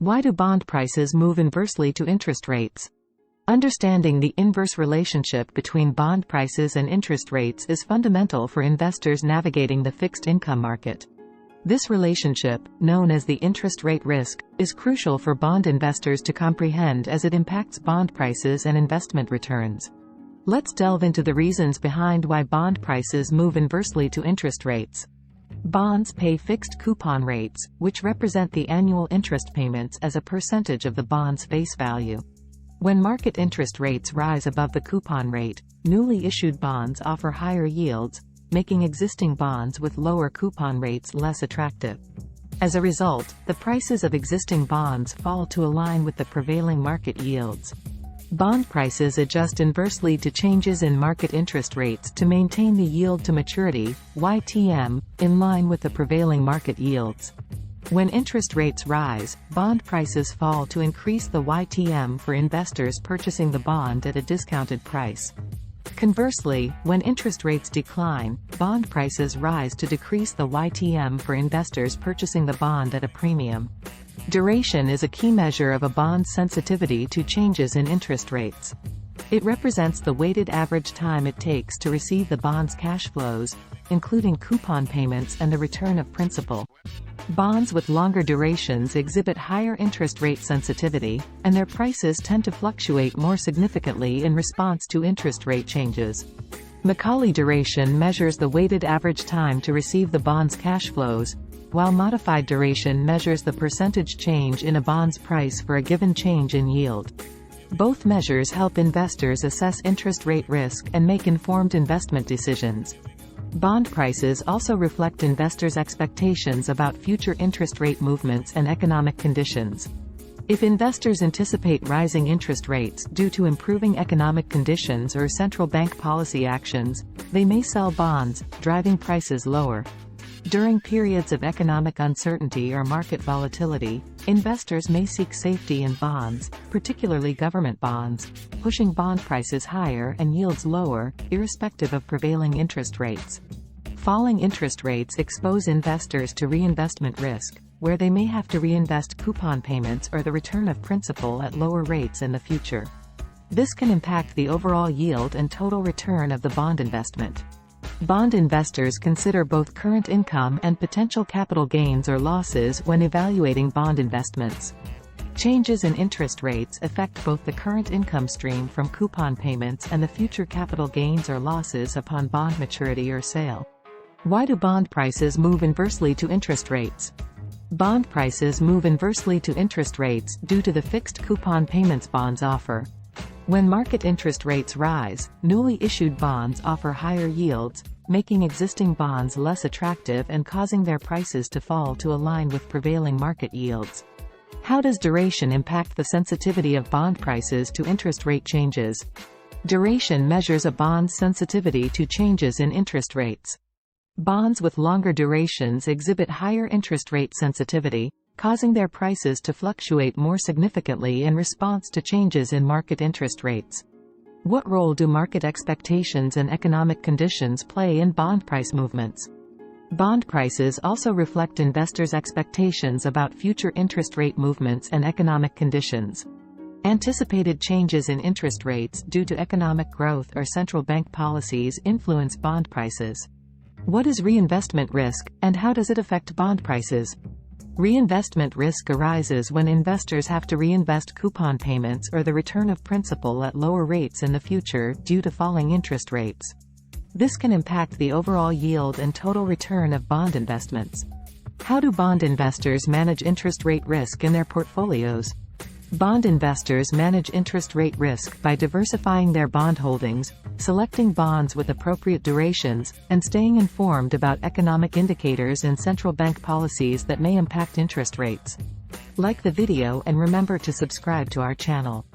Why do bond prices move inversely to interest rates? Understanding the inverse relationship between bond prices and interest rates is fundamental for investors navigating the fixed income market. This relationship, known as the interest rate risk, is crucial for bond investors to comprehend as it impacts bond prices and investment returns. Let's delve into the reasons behind why bond prices move inversely to interest rates. Bonds pay fixed coupon rates, which represent the annual interest payments as a percentage of the bond's face value. When market interest rates rise above the coupon rate, newly issued bonds offer higher yields, making existing bonds with lower coupon rates less attractive. As a result, the prices of existing bonds fall to align with the prevailing market yields. Bond prices adjust inversely to changes in market interest rates to maintain the yield to maturity, YTM, in line with the prevailing market yields. When interest rates rise, bond prices fall to increase the YTM for investors purchasing the bond at a discounted price. Conversely, when interest rates decline, bond prices rise to decrease the YTM for investors purchasing the bond at a premium. Duration is a key measure of a bond's sensitivity to changes in interest rates. It represents the weighted average time it takes to receive the bond's cash flows, including coupon payments and the return of principal. Bonds with longer durations exhibit higher interest rate sensitivity, and their prices tend to fluctuate more significantly in response to interest rate changes. Macaulay duration measures the weighted average time to receive the bond's cash flows, while modified duration measures the percentage change in a bond's price for a given change in yield. Both measures help investors assess interest rate risk and make informed investment decisions. Bond prices also reflect investors' expectations about future interest rate movements and economic conditions. If investors anticipate rising interest rates due to improving economic conditions or central bank policy actions, they may sell bonds, driving prices lower. During periods of economic uncertainty or market volatility, investors may seek safety in bonds, particularly government bonds, pushing bond prices higher and yields lower, irrespective of prevailing interest rates. Falling interest rates expose investors to reinvestment risk, where they may have to reinvest coupon payments or the return of principal at lower rates in the future. This can impact the overall yield and total return of the bond investment. Bond investors consider both current income and potential capital gains or losses when evaluating bond investments. Changes in interest rates affect both the current income stream from coupon payments and the future capital gains or losses upon bond maturity or sale. Why do bond prices move inversely to interest rates? Bond prices move inversely to interest rates due to the fixed coupon payments bonds offer. When market interest rates rise, newly issued bonds offer higher yields, making existing bonds less attractive and causing their prices to fall to align with prevailing market yields. How does duration impact the sensitivity of bond prices to interest rate changes? Duration measures a bond's sensitivity to changes in interest rates. Bonds with longer durations exhibit higher interest rate sensitivity, causing their prices to fluctuate more significantly in response to changes in market interest rates. What role do market expectations and economic conditions play in bond price movements? Bond prices also reflect investors' expectations about future interest rate movements and economic conditions. Anticipated changes in interest rates due to economic growth or central bank policies influence bond prices. What is reinvestment risk, and how does it affect bond prices? Reinvestment risk arises when investors have to reinvest coupon payments or the return of principal at lower rates in the future due to falling interest rates. This can impact the overall yield and total return of bond investments. How do bond investors manage interest rate risk in their portfolios? Bond investors manage interest rate risk by diversifying their bond holdings, selecting bonds with appropriate durations, and staying informed about economic indicators and central bank policies that may impact interest rates. Like the video and remember to subscribe to our channel.